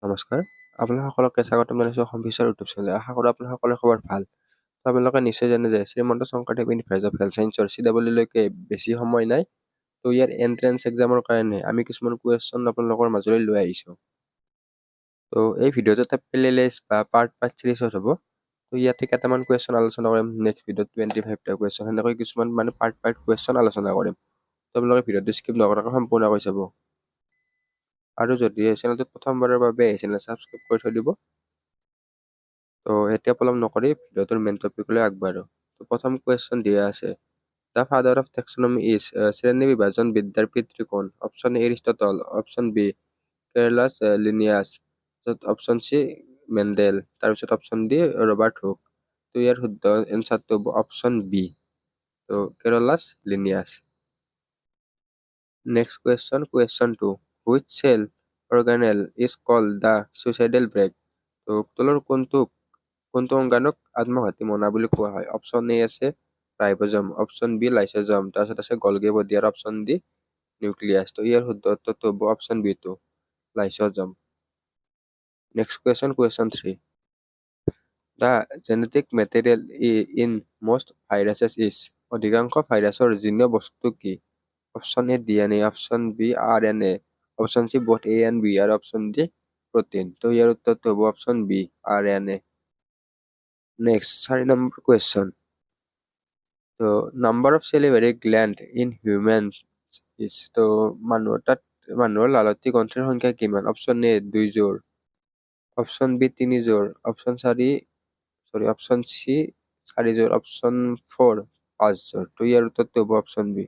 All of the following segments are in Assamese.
নমস্কাৰ, আপোনালোক সকলোকে স্বাগতম জনাইছোঁ অসম ফিচাৰ ইউটিউব চেনেললৈ। আশা কৰোঁ আপোনালোক সকলোৰে খবৰ ভাল। আপোনালোকে নিশ্চয় জানে যে Srimanta Sankardev university of health ছায়েন্সৰ CWলৈকে বেছি সময় নাই। তো ইয়াৰ এন্ট্ৰেন্স এক্সামৰ কাৰণে আমি কিছুমান কুৱেশ্যন আপোনালোকৰ মাজলৈ লৈ আহিছোঁ। তো এই ভিডিঅ'টো এটা প্লেলিষ্ট বা পাৰ্ট চিৰিজত হ'ব। তো ইয়াতে কেইটামান কুৱেশ্যন আলোচনা কৰিম, নেক্সট ভিডিঅ'ত 25টা কুৱেশ্যন, সেনেকৈ কিছুমান পাৰ্ট কুৱেশ্যন আলোচনা কৰিম। তো আপোনালোকে ভিডিঅ'টো স্কিপ নকৰাকৈ সম্পূৰ্ণকৈ চাব। আৰু যদি এই চেনেলটোত প্ৰথমবাৰৰ বাবে চেনেল ছাবস্ক্ৰাইব কৰি থৈ দিব। তো এতিয়া পলম নকৰি ভিডিঅ'টোৰ মেইন টপিকলৈ আগবাঢ়ো। তো প্ৰথম কুৱেশ্যন দিয়া আছে, the father of taxonomy is, শ্ৰেণী বিভাজন বিদ্যাৰ পিতৃ কোন? Option A Aristotle, option B Carolus Linnaeus, option C Mendel, তাৰপিছত অপশ্যন ডি ৰবাৰ্ট হুক। তো ইয়াৰ শুদ্ধ এনচাৰটো হ'ব অপশ্যন বি, তো Carolus Linnaeus. Next question 2, which cell organelle is called the suicidal bag? তো তলৰ কোনটো অংগাণুক আত্মঘাতী মনা বুলি কোৱা হয়? অপশ্যন এ আছে ৰাইবজম, অপশ্যন বি লাইচোজম, তাৰপিছত আছে গলগি বডি আৰু অপশ্যন ডি নিউক্লিয়াছ। তো ইয়াৰ শুদ্ধ উত্তৰটো হ'ব অপশ্যন বি টো lysosome. Next question 3, the genetic material in most viruses is, অধিকাংশ ভাইৰাছৰ জিনীয় বস্তু কি? Option A DNA, option B RNA, option C both A and B আৰু অপশ্যন ডি প্ৰটিন। তো ইয়াৰ উত্তৰটো হ'ব option B RNA। Next 4 number question, তো number of salivary gland in human is, তো মানুহৰ লালতী গ্ৰন্থিৰ সংখ্যা কিমান? অপশ্যন এ 2 যোৰ, অপশ্যন বি 3 যোৰ, অপশ্যন চি 4 যোৰ, অপশ্যন 4 5 যোৰ। তো ইয়াৰ উত্তৰটো হ'ব option B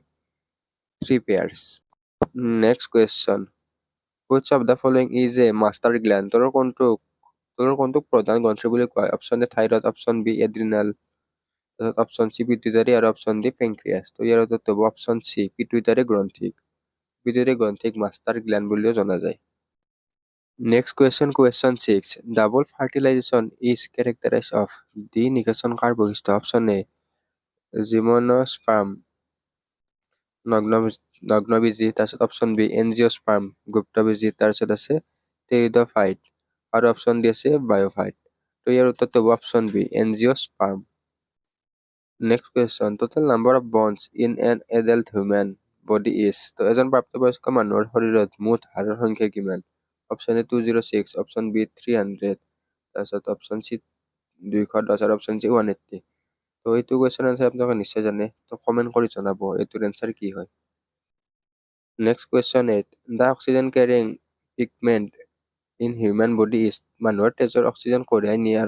3 pairs। Next question, which of the following is a master gland? তলৰ কোনটোক প্ৰধান গ্ৰন্থি বুলি কয়? Option A thyroid, option B adrenal, option C pituitary আৰু অপশ্যন ডি পেংক্ৰিয়াছ। তো ইয়াৰ উত্তৰটো হ'ব অপশ্যন চি পিটুইটাৰী গ্ৰন্থিক মাষ্টাৰ গ্ল্যান্ড বুলিও জনা যায়। Next question 6, double fertilization is characterize of, ডি নিগেশ্যন কাৰ বৈশিষ্ট্য? অপশ্যন এ জিমনস্পাৰ্ম নগ্নবীজি, তাৰপিছত অপশ্যন বি এনজিঅস্পাৰ্ম গুপ্তবীজি, তাৰপিছত আছে টেৰিডোফাইট আৰু অপশ্যন ডি আছে বায়োফাইট। তো ইয়াৰ উত্তৰটো হ'ব option B angiosperm. Next question, total number of bones in an adult human body is, তো এজন প্ৰাপ্তবয়স্ক মানুহৰ শৰীৰত মুঠ হাড়ৰ সংখ্যা কিমান? অপশ্যন এ 206, অপশ্যন বি 300, তাৰপিছত অপশ্যন চি 210 আৰু অপশ্যন চি 180। তো এইটো কুৱেশ্যন আনচাৰ আপোনালোকে নিশ্চয় জানে, তো কমেণ্ট কৰি জনাব এইটোৰ এনচাৰ কি হয়। Next question 8, the oxygen carrying pigment in human body is, মানুহৰ তেজৰ অক্সিজেন কঢ়িয়াই নিয়া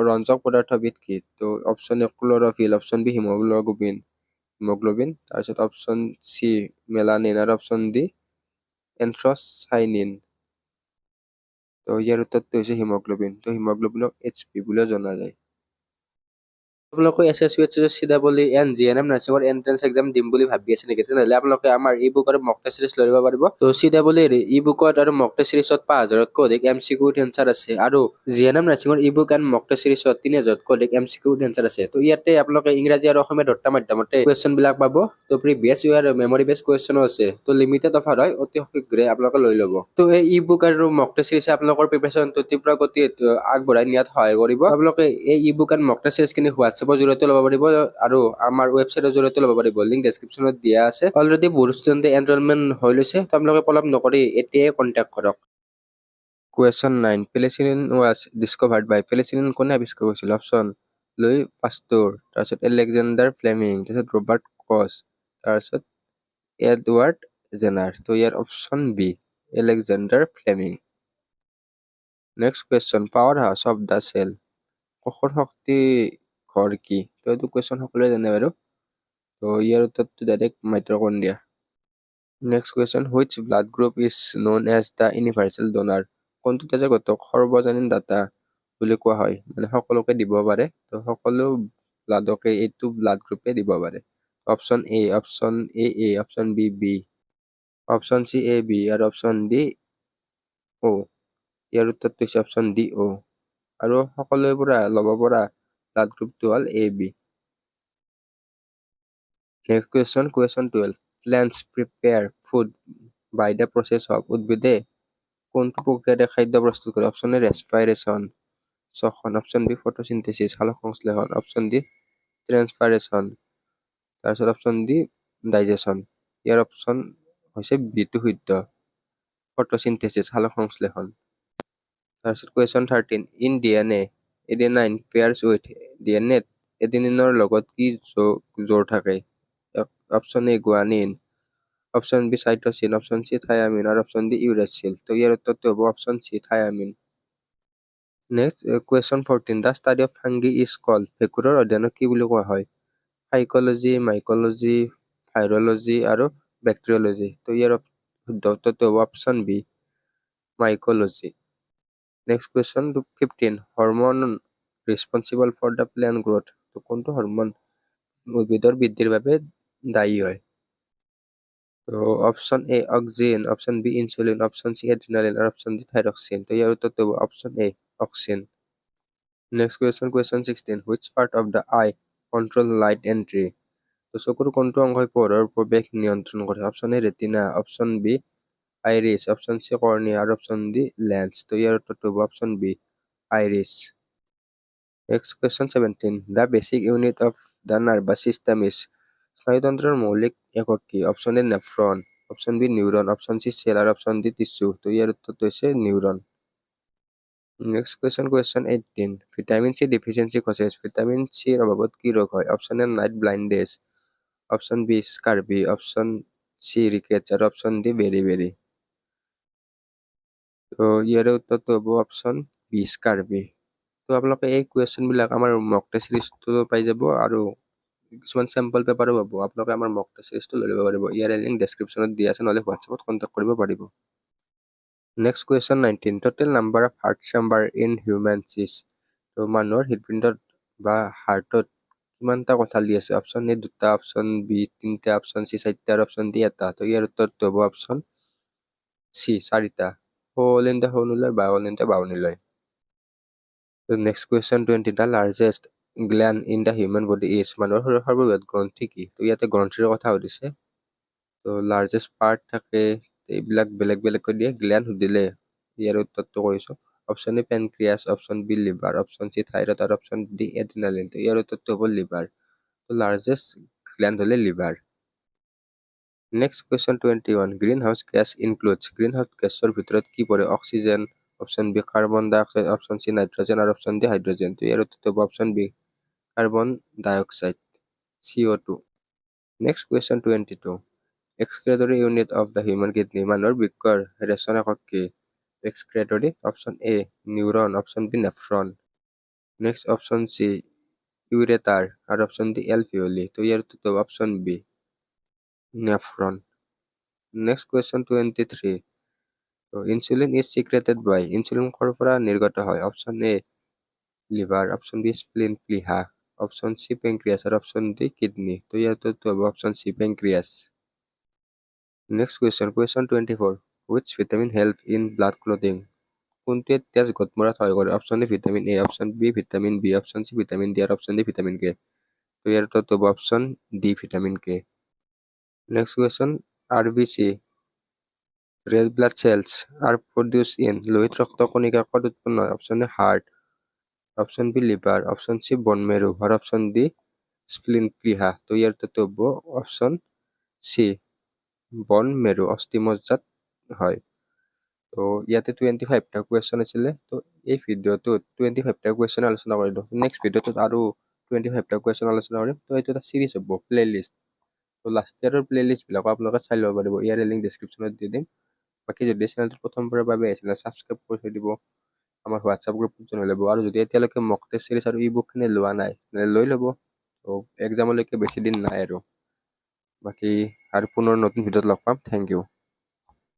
ৰঞ্জক পদাৰ্থবিধ কি? তো option A chlorophyll, option B haemoglobin, তাৰপিছত অপশ্যন চি মেলানিন আৰু অপশ্যন ডি এন্থ্ৰচাইনিন। তো ইয়াৰ উত্তৰটো হৈছে হিমোগ্লবিন। তো হিমোগ্লবিনক HP বুলিও জনা যায়। আপোনালোকে SSC, CEE, GNM নাৰ্ছিঙৰ এন্ট্ৰেন্স এক্সাম দিম বুলি ভাবি আছে নেকি? তেনেহ'লে আপোনালোকে আমাৰ ই বুক আৰু মক টেষ্ট চিৰিজ লৈ ল'ব পাৰিব। তো CEE ই বুকত আৰু মক টেষ্ট চিৰিজত 5000তকৈ অধিক MCQ এনচাৰ আছে, আৰু GNM নাৰ্ছিঙৰ e book and mock test চিৰিজত 3000তকৈ অধিক MCQ এনচাৰ আছে। তো ইয়াতে আপোনালোকে ইংৰাজী আৰু অসমীয়া দুটা মাধ্যমতে কুৱেশ্যন বিলাক পাব। তো প্ৰিভিয়াছ ইয়াৰ মেমৰি বেছ কুৱেশ্যনো আছে। তো লিমিটেড অফাৰ হয়, অতি শীঘ্ৰে আপোনালোকে লৈ ল'ব। তো এই ই বুক আৰু মক টেষ্ট চিৰিজে আপোনালোকৰ প্ৰিপাৰেচনটো তীব্ৰ গতিত আগবঢ়াই নিয়াত সহায় কৰিব। আপোনালোকে এই ই বুক এণ্ড মক টেষ্ট চিৰিজখিনি হোৱাটছএপৰ জৰিয়তে ল'ব পাৰিব আৰু আমাৰ ৱেবছাইটৰ জৰিয়তে ল'ব পাৰিব। লিংক ডেছক্ৰিপশ্যনত দিয়া আছে। অলৰেডি বহুত ষ্টুডেণ্টে এনৰলমেণ্ট হৈ লৈছে। তো আপোনালোকে পলম নকৰি এতিয়াই কণ্টেক্ট কৰক। Question 9, penicillin was discovered by, penicillin কোনে আৱিষ্কাৰ কৰিছিল? অপশ্যন লুই পাস্তুৰ, তাৰপিছত এলেকজেণ্ডাৰ ফ্লেমিং, তাৰপিছত ৰবাৰ্ট কচ, তাৰপিছত এডৱাৰ্ড জেনাৰ। তো ইয়াৰ option B Alexander Fleming. Next question, power house of the cell, কোষৰ শক্তি ঘৰ কি? তো এইটো কুৱেশ্যন সকলোৱে জানে বাৰু। তো ইয়াৰ উত্তৰটো direct mitochondria. Next question, which blood group is known as the universal donor, কোনটো তেজৰ ঘটক সৰ্বজনীন দাতা বুলি কোৱা হয়? মানে সকলোকে দিব পাৰে, তো সকলো ব্লাডকে এইটো ব্লাড গ্ৰুপে দিব পাৰে। Option A, option A, option B B, option C AB আৰু অপশ্যন ডি O। ইয়াৰ উত্তৰটো হৈছে অপশ্যন ডি O, আৰু সকলোৰে পৰা ল'ব পৰা ব্লাড গ্ৰুপটো হ'ল AB। Next question 12, plants prepare food by the process of, উদ্ভিদে কোনটো প্ৰক্ৰিয়াৰে খাদ্য প্ৰস্তুত কৰে? অপশ্যন এ ৰেস্পিৰেশ্যন, শ্বসন। অপশ্যন বি ফটোচিনথেসিস, সালোক সংশ্লেষণ। অপশ্যন ডি ট্ৰেন্সপিৰেশ্যন, তাৰপিছত অপশ্যন ডি ডাইজেশ্যন। ইয়াৰ অপশ্যন হৈছে বিটো শুদ্ধ, ফটোচিনথেসিস, সালোক সংশ্লেষণ। তাৰপিছত question 13, in DNA adenine pairs with DNA এডেনিনৰ লগত কি জোৰ থাকে? Option A guanine, option B cytosine, option C thymine আৰু অপশ্যন ডি ইউৰেচিল। তো ইয়াৰ উত্তৰটো হ'ব option C thymine. Next question 14, the study of fungi is called, ভেঁকুৰৰ অধ্যয়নক কি বুলি কোৱা হয়? সাইকলজি, মাইকলজি, ভাইৰলজি আৰু বেক্টেৰিয়লজি। তো ইয়াৰ শুদ্ধ উত্তৰটো হ'ব option B mycology. Next question 15, hormone responsible for the plant growth. তো কোনটো হৰমন উদ্ভিদৰ বৃদ্ধিৰ বাবে দায়ী হয়? তো option A auxin, option B insulin, option C adrenaline আৰু অপশ্যন ডি থাইৰক্সিন। তো ইয়াৰ উত্তৰটো হ'ব option A auxin. Next question 16, which part of the eye control light entry. তো চকুৰ কোনটো অংশই পোহৰৰ প্ৰৱেশ নিয়ন্ত্ৰণ কৰে? Option A retina, option B Irish, option C cornea আৰু অপশ্যন ডি লেন্স। তো ইয়াৰ উত্তৰটো হ'ব option B iris. Next question 17, the basic unit of the nervous system is, স্নায়ুতন্ত্ৰৰ মৌলিক একক কি? Option A nephron, option B neuron, option C cell আৰু অপশ্যন ডি টিস্যু। তো ইয়াৰ উত্তৰটো হৈছে neuron. Next question 18, vitamin C deficiency causes, vitamin চিৰ অভাৱত কি ৰোগ হয়? Option A night blindness, option B scurvy, option C rickets আৰু অপশ্যন ডি বেৰি। তো ইয়াৰে উত্তৰটো হ'ব অপশ্যন বি স্কাৰ্বি। তো আপোনালোকে এই কুৱেশ্যনবিলাক আমাৰ মক টেষ্ট চিৰিজটো পাই যাব আৰু কিছুমান চেম্পল পেপাৰো পাব। আপোনালোকে আমাৰ মক টেষ্ট চিৰিজটো লৈ ল'ব পাৰিব। ইয়াৰে লিংক ডেছক্ৰিপশ্যনত দিয়া আছে, নহ'লে হোৱাটছএপত কণ্টেক্ট কৰিব পাৰিব। Next question 19, total number of heart chamber in humans is. তো মানুহৰ হৃদপিণ্ডত বা হাৰ্টত কিমানটা কোঠালি আছে? অপশ্যন এ 2টা, অপশ্যন বি 3টা, অপশ্যন চি 4টা আৰু অপশ্যন ডি 1টা। তো ইয়াৰ উত্তৰটো হ'ব অপশ্যন চি 4টা। সৌলিন্তে সৌনিলয়, বাহুলিন্তে বাহুনিলয়। তো next question 20, the largest gland in the human body is, মানুহৰ শৰীৰৰ সৰ্ববৃহৎ গ্ৰন্থি কি? তো ইয়াতে গ্ৰন্থিৰ কথা সুধিছে। তো লাৰ্জেষ্ট পাৰ্ট থাকে, এইবিলাক বেলেগ বেলেগকৈ দিয়ে, গ্ল্যান্ড সুধিলে ইয়াৰ উত্তৰটো কৰিছোঁ। Option A pancreas, option B liver, option C thyroid আৰু অপশ্যন ডি এড্ৰিনালিন। তো ইয়াৰ উত্তৰটো হ'ব লিভাৰ। তো লাৰ্জেষ্ট গ্ল্যান্ড হ'লে liver. Next question 21, greenhouse gas includes, greenhouse গেছৰ ভিতৰত কি পৰে? Oxygen, option B carbon dioxide, option C nitrogen আৰু অপশ্যন ডি হাইড্ৰজেন। তো ইয়াৰ উত্তৰটো হ'ব option B carbon dioxide, CO2। Next question 22, excretory unit of the human kidney, মানুহৰ বৃক্কৰ ৰেচন একক কি? Excretory, option A neuron, option B nephron, next option C ureter আৰু অপশ্যন ডি এলভিঅলি। তো ইয়াৰ উত্তৰটো হ'ব option B nephron. Next question 23, তো insulin is secreted by, insulin ক'ৰ পৰা নিৰ্গত হয়? Option A liver, option B spleen প্লিহা, অপশ্যন চি পেংক্ৰিয়াছ আৰু অপশ্যন ডি কিডনী। তো ইয়াৰ উত্তৰটো হ'ব option C pancreas. Next question 24, which vitamin help in blood clotting, কোনটোৱে তেজ গোট মৰাত সহায় কৰে? Option A vitamin A, option B vitamin B, option C vitamin D আৰু অপশ্যন ডি ভিটামিন কে। তো ইয়াৰ উত্তৰটো হ'ব option D vitamin K. Next question, RBC red blood cells are produced in, লোহিত ৰক্ত কণিকা ক'ত উৎপন্ন হয়? Option A heart, option B liver, option C bone marrow আৰু অপশ্যন ডি স্প্লিন প্লিহা। তো ইয়াৰ উত্তৰটো হ'ব অপশ্যন চি বন মেৰু, অস্থিমজ্জাত হয়। তো ইয়াতে 25টা কুৱেশ্যন আছিলে। তো এই ভিডিঅ'টোত 25টা কুৱেশ্যন আলোচনা কৰিলোঁ। নেক্সট ভিডিঅ'টোত আৰু 25টা কুৱেশ্যন আলোচনা কৰিম। তো এইটো এটা চিৰিজ হ'ব, প্লেলিষ্ট। তো লাষ্ট ইয়াৰৰ প্লেলিষ্টবিলাকো আপোনালোকে চাই ল'ব পাৰিব। ইয়াৰে লিংক ডেছক্ৰিপশ্যনত দি দিম। বাকী যদি চেনেলটো প্ৰথমবাৰৰ বাবে আহিছিলে, ছাবস্ক্ৰাইব কৰি থৈ দিব। আমাৰ হোৱাটছআপ গ্ৰুপত জইন ল'ব। আৰু যদি এতিয়ালৈকে মক টেষ্ট চিৰিজ আৰু ই বুকখিনি লোৱা নাই, লৈ ল'ব। তো এক্সামলৈকে বেছি দিন নাই আৰু। বাকী আৰু পুনৰ নতুন ভিডিঅ'ত লগ পাম। Thank U.